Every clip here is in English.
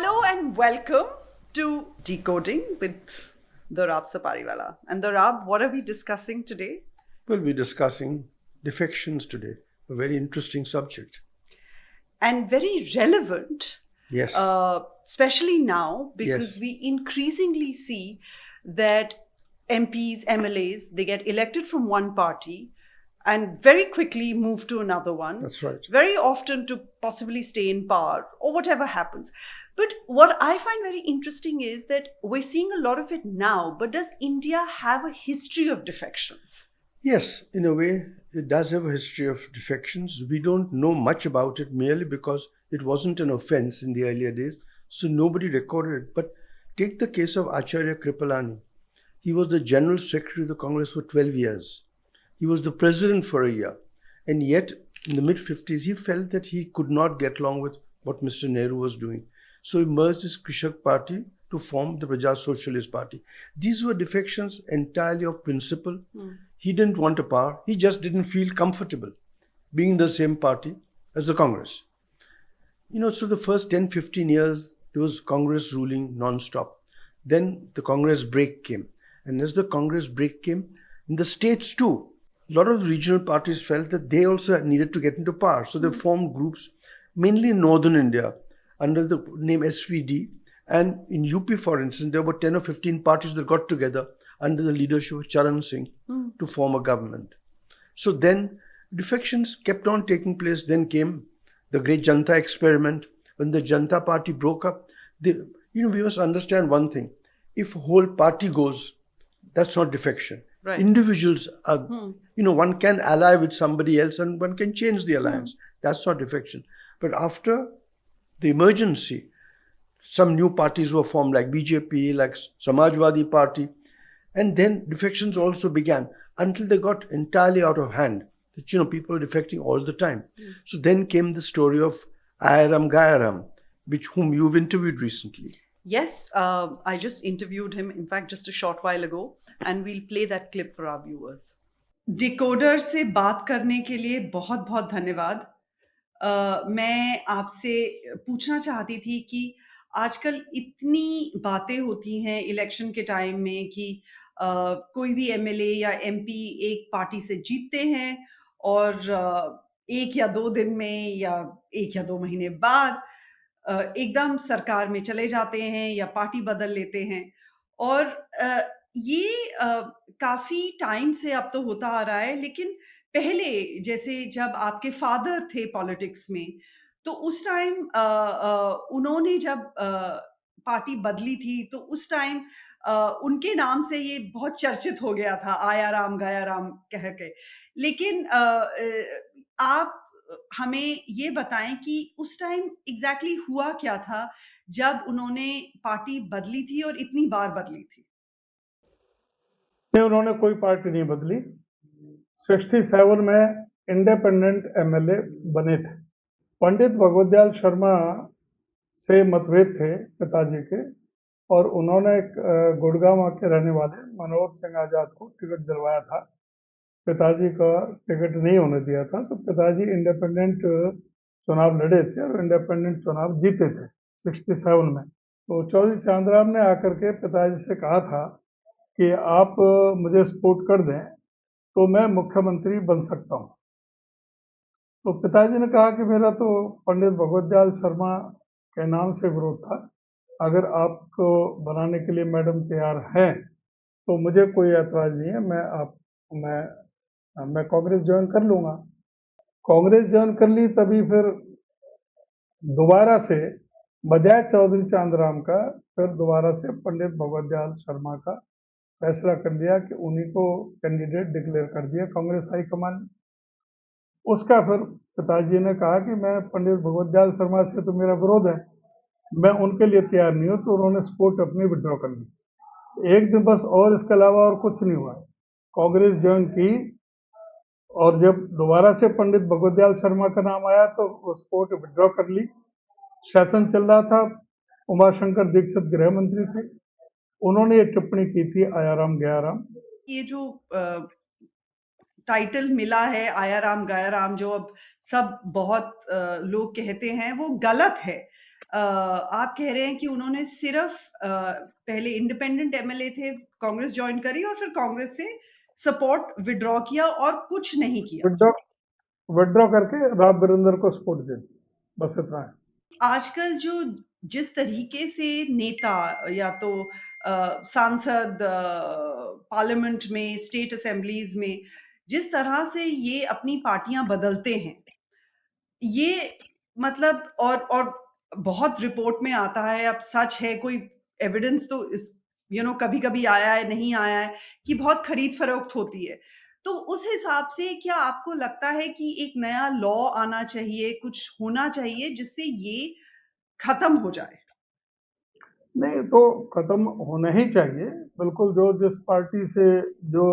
Hello and welcome to Decoding with Dorab Sopariwala. And Dorab, what are we discussing today? We'll be discussing defections today, a very interesting subject. And very relevant. Yes. Especially now, because Yes. we increasingly see that MPs, MLAs, they get elected from one party and very quickly move to another one. That's right. Very often to possibly stay in power or whatever happens. But what I find very interesting is that we're seeing a lot of it now, but does India have a history of defections? Yes, in a way, it does have a history of defections. We don't know much about it merely because it wasn't an offense in the earlier days, so nobody recorded it. But take the case of Acharya Kripalani. He was the General Secretary of the Congress for 12 years. He was the president for a year. And yet, in the mid-50s, he felt that he could not get along with what Mr. Nehru was doing. So he merged his Krishak party to form the Praja Socialist Party. These were defections entirely of principle. He didn't want a power. He just didn't feel comfortable being in the same party as the Congress. So the first 10, 15 years, there was Congress ruling non-stop. Then the Congress break came. And as the Congress break came, in the states too, a lot of regional parties felt that they also needed to get into power. So they formed groups, mainly in northern India, under the name SVD. And in UP, for instance, there were 10 or 15 parties that got together under the leadership of Charan Singh to form a government. So then defections kept on taking place. Then came the great Janta experiment. When the Janta party broke up, we must understand one thing. If a whole party goes, that's not defection. Right. Individuals are, one can ally with somebody else and one can change the alliance. That's not defection. But after the emergency, some new parties were formed like BJP, like Samajwadi Party. And then defections also began until they got entirely out of hand. That, people were defecting all the time. So then came the story of Aaya Ram Gaya Ram, whom you've interviewed recently. Yes, I just interviewed him, in fact, just a short while ago, and we'll play that clip for our viewers. Decoder से बात करने के लिए बहुत बहुत धन्यवाद। मैं आपसे पूछना चाहती थी कि आजकल इतनी बातें होती हैं इलेक्शन के टाइम में कि कोई भी एमएलए या एमपी एक पार्टी से जीतते हैं और 1 या 2 दिन में या 1 या 2 महीने बाद एकदम सरकार में चले जाते हैं या पार्टी बदल लेते हैं और ये काफ़ी टाइम से अब तो होता आ रहा है, लेकिन पहले जैसे जब आपके फादर थे पॉलिटिक्स में, तो उस टाइम उन्होंने जब पार्टी बदली थी, तो उस टाइम उनके नाम से ये बहुत चर्चित हो गया था, आया राम गया राम कह के। लेकिन आप हमें ये बताएं कि उस टाइम एग्जैक्टली हुआ क्या था जब उन्होंने पार्टी बदली थी और इतनी बार बदली थी? नहीं, उन्होंने कोई पार्टी नहीं बदली। 67 में इंडिपेंडेंट एमएलए बने थे। पंडित भगवत दयाल शर्मा से मतभेद थे पिताजी के और उन्होंने गुड़गांव के रहने वाले मनोहर सिंह आजाद को टिकट दिलवाया था। पिताजी का टिकट नहीं होने दिया था, तो पिताजी इंडिपेंडेंट चुनाव लड़े थे और इंडिपेंडेंट चुनाव जीते थे 67 में। तो चौधरी चांदराम ने आकर के पिताजी से कहा था कि आप मुझे सपोर्ट कर दें तो मैं मुख्यमंत्री बन सकता हूं। तो पिताजी ने कहा कि मेरा तो पंडित भगवत दयाल शर्मा के नाम से विरोध था, अगर आपको बनाने के लिए मैडम तैयार हैं तो मुझे कोई ऐतराज नहीं है, मैं कांग्रेस ज्वाइन कर लूँगा। कांग्रेस ज्वाइन कर ली, तभी फिर दोबारा से बजाय चौधरी चांदराम का फिर दोबारा से पंडित भगवत दयाल शर्मा का फैसला कर दिया कि उन्हीं को कैंडिडेट डिक्लेयर कर दिया कांग्रेस हाईकमान। उसका फिर पिताजी ने कहा कि मैं पंडित भगवत दयाल शर्मा से तो मेरा विरोध है, मैं उनके लिए तैयार नहीं हूँ, तो उन्होंने सपोर्ट अपनी विड्रॉ कर ली। एक दिन बस, और इसके अलावा और कुछ नहीं हुआ। कांग्रेस ज्वाइन की और जब दोबारा से पंडित भगवत दयाल शर्मा का नाम आया तो वो सपोर्ट विड्रॉ कर ली। सेशन चल रहा था, उमाशंकर दीक्षित गृह मंत्री थे, उन्होंने ये टिप्पणी की थी आया राम गया राम। ये जो टाइटल मिला है आया राम गया राम, जो अब सब बहुत लोग कहते हैं वो गलत है। आप कह रहे हैं कि उन्होंने सिर्फ पहले इंडिपेंडेंट एमएलए थे, कांग्रेस ज्वाइन करी और फिर कांग्रेस से सपोर्ट विड्रॉ किया और कुछ नहीं किया। विड्रॉ करके राव वीरेंद्र को सपोर्ट दे, बस इतना है। आजकल जो जिस तरीके से नेता या तो सांसद पार्लियामेंट में, स्टेट असेंबलीज में जिस तरह से ये अपनी पार्टियां बदलते हैं, ये मतलब और बहुत रिपोर्ट में आता है, अब सच है कोई एविडेंस तो इस कभी-कभी आया है, नहीं आया है कि बहुत खरीद फरोख्त होती है। तो उस हिसाब से क्या आपको लगता है कि एक नया लॉ आना चाहिए, कुछ होना चाहिए जिससे ये खत्म हो जाए? नहीं तो खत्म होना ही चाहिए बिल्कुल। जो जिस पार्टी से जो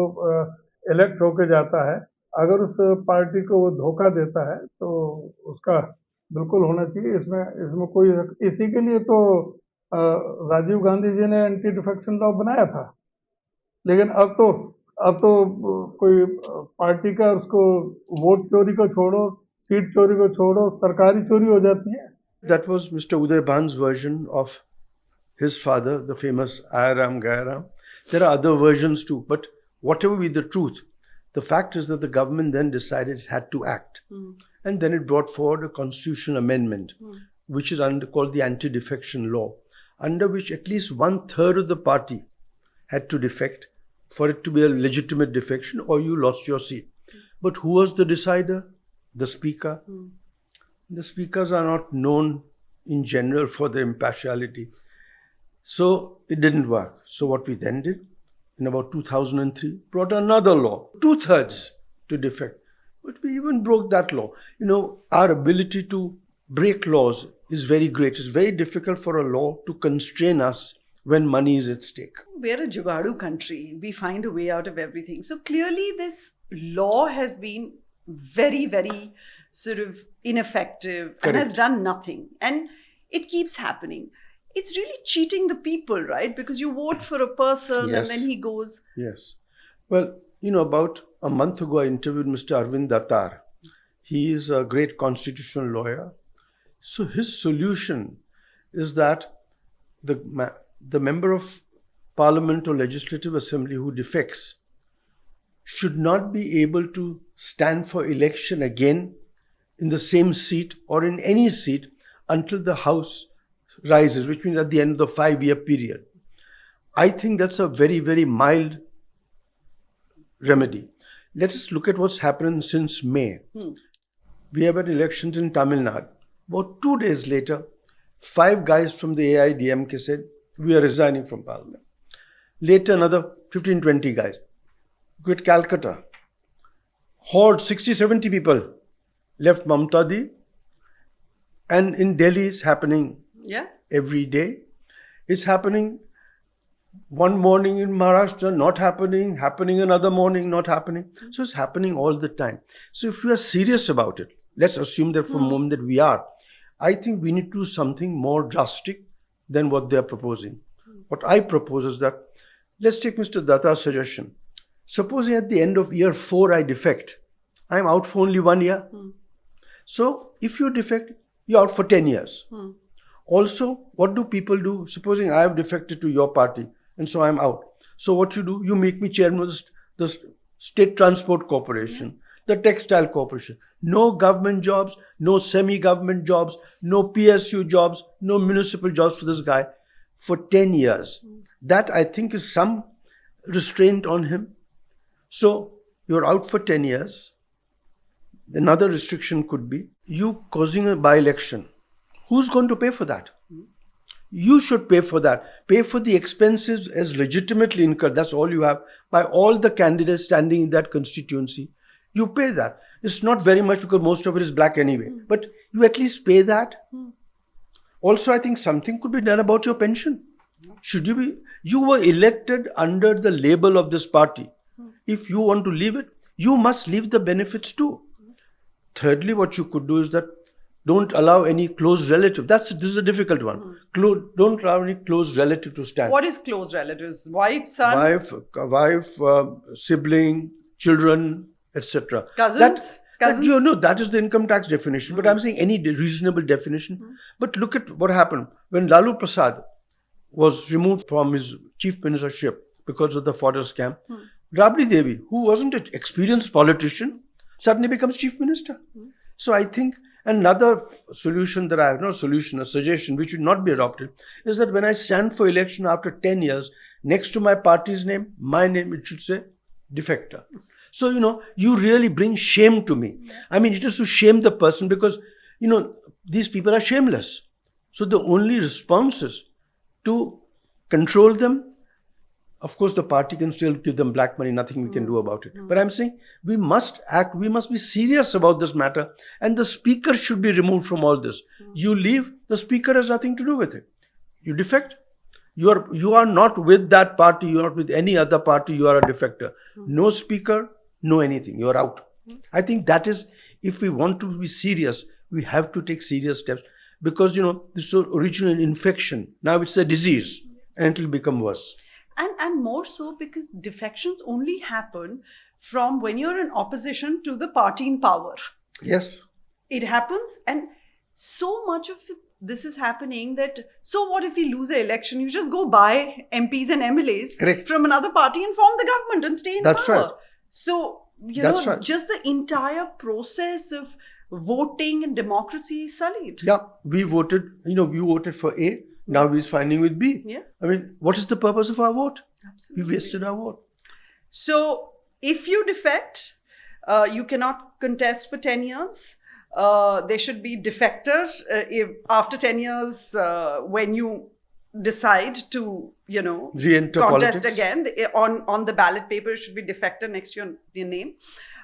इलेक्ट होके जाता है, अगर उस पार्टी को वो धोखा देता है तो उसका बिल्कुल होना चाहिए। इसमें कोई, इसी के लिए तो राजीव गांधी जी ने एंटी डिफेक्शन लॉ बनाया था। लेकिन अब तो कोई पार्टी का उसको वोट चोरी को छोड़ो, सीट चोरी को छोड़ो, सरकारी चोरी हो जाती है। That was Mr. Uday Bhan's version of his father, the famous Aaya Ram Gaya Ram. There are other versions too, but whatever be the truth, the fact is that the government then decided it had to act. And then it brought forward a constitutional amendment, which is called the Anti-Defection Law, under which at least 1/3 of the party had to defect for it to be a legitimate defection, or you lost your seat. But who was the decider? The speaker. The speakers are not known in general for their impartiality. So it didn't work. So what we then did, in about 2003, brought another law, 2/3 to defect. But we even broke that law. Our ability to break laws is very great. It's very difficult for a law to constrain us when money is at stake. We're a jugadu country. We find a way out of everything. So clearly this law has been very, very sort of ineffective. Correct. And has done nothing. And it keeps happening. It's really cheating the people, right? Because you vote for a person, yes, and then he goes. Yes. Well, about a month ago, I interviewed Mr. Arvind Datar. He is a great constitutional lawyer. So his solution is that the member of parliament or legislative assembly who defects should not be able to stand for election again in the same seat or in any seat until the House rises, which means at the end of the 5-year period. I think that's a very, very mild remedy. Let us look at what's happened since May. We have had elections in Tamil Nadu. About 2 days later, 5 guys from the AIDMK said, we are resigning from parliament. Later, another 15-20 guys. Go at Calcutta. Horde, 60-70 people left Mamta Di. And in Delhi, it's happening every day. It's happening one morning in Maharashtra, not happening, happening another morning, not happening. So it's happening all the time. So if we are serious about it, let's assume that for a moment that we are, I think we need to do something more drastic than what they are proposing. What I propose is that, let's take Mr. Datta's suggestion. Supposing at the end of year 4 I defect, I'm out for only 1 year. So if you defect, you're out for 10 years. Also, what do people do? Supposing I have defected to your party and so I'm out. So what you do, you make me chairman of the State Transport Corporation, the Textile Corporation. No government jobs, no semi-government jobs, no PSU jobs, no municipal jobs for this guy for 10 years. That I think is some restraint on him. So you're out for 10 years. Another restriction could be you causing a by-election. Who's going to pay for that? You should pay for that. Pay for the expenses as legitimately incurred. That's all you have. By all the candidates standing in that constituency, you pay that. It's not very much because most of it is black anyway. But you at least pay that. Also, I think something could be done about your pension. You were elected under the label of this party. If you want to leave it, you must leave the benefits too. Thirdly, what you could do is that don't allow any close relative. This is a difficult one. Don't allow any close relative to stand. What is close relatives? Wife, son? Wife, sibling, children, etc. Cousins? cousins. That is the income tax definition. But I'm saying any reasonable definition. But look at what happened when Lalu Prasad was removed from his chief ministership because of the fodder scam. Rabri Devi, who wasn't an experienced politician, suddenly becomes chief minister. So I think another solution that I have, not a solution, a suggestion which should not be adopted, is that when I stand for election after 10 years, next to my party's name, my name, it should say defector. So, you really bring shame to me. I mean, it is to shame the person because, these people are shameless. So the only response is to control them. Of course, the party can still give them black money, nothing we can do about it. But I'm saying we must act, we must be serious about this matter, and the speaker should be removed from all this. You leave, the speaker has nothing to do with it. You defect, you are not with that party, you are not with any other party, you are a defector. No speaker, no anything, you are out. I think that is, if we want to be serious, we have to take serious steps because, this was originally an infection. Now it's a disease and it will become worse. And more so because defections only happen from when you're in opposition to the party in power. Yes. It happens, and so much of this is happening that, so what if we lose an election? You just go buy MPs and MLAs Correct. from another party and form the government and stay in That's power. Right. So, That's right. just the entire process of voting and democracy is sullied. Yeah, we voted, you voted for A. Now he's finding with B. Yeah. I mean, what is the purpose of our vote? Absolutely. We wasted our vote. So, if you defect, you cannot contest for 10 years. There should be defector if after 10 years when you decide to, Re-enter contest politics. again. On the ballot paper, it should be defector next to your name.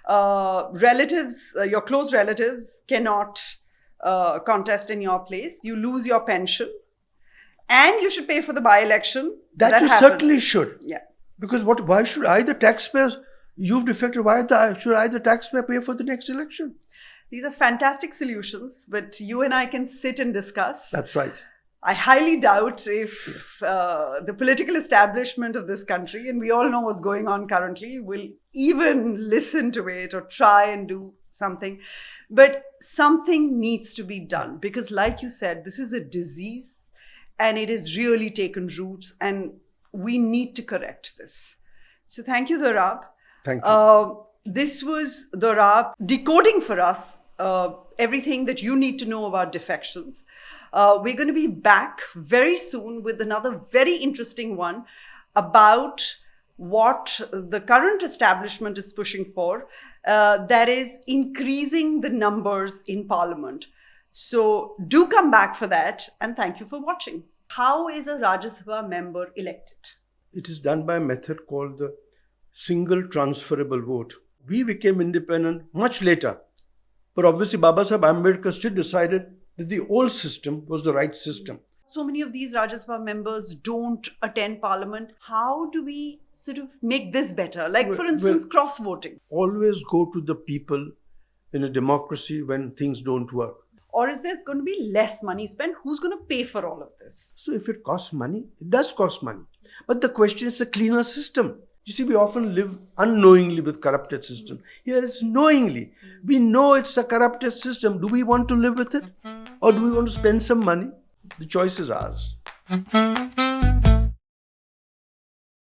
Relatives, your close relatives cannot contest in your place. You lose your pension. And you should pay for the by-election. That you happens. certainly should. Yeah. Because why should I, the taxpayers, you've defected, should I, the taxpayer, pay for the next election? These are fantastic solutions, but you and I can sit and discuss. That's right. I highly doubt if the political establishment of this country, and we all know what's going on currently, will even listen to it or try and do something. But something needs to be done because, like you said, this is a disease. And it has really taken roots, and we need to correct this. So thank you, Dorab. Thank you. This was Dorab decoding for us everything that you need to know about defections. We're going to be back very soon with another very interesting one about what the current establishment is pushing for, that is increasing the numbers in Parliament. So do come back for that, and thank you for watching. How is a Rajya Sabha member elected? It is done by a method called the single transferable vote. We became independent much later. But obviously Baba Saheb Ambedkar still decided that the old system was the right system. So many of these Rajya Sabha members don't attend Parliament. How do we sort of make this better? Like, for instance, cross-voting. Always go to the people in a democracy when things don't work. Or is there going to be less money spent? Who's going to pay for all of this? So if it costs money, it does cost money. But the question is a cleaner system. You see, we often live unknowingly with corrupted system. Here it's knowingly. We know it's a corrupted system. Do we want to live with it? Or do we want to spend some money? The choice is ours.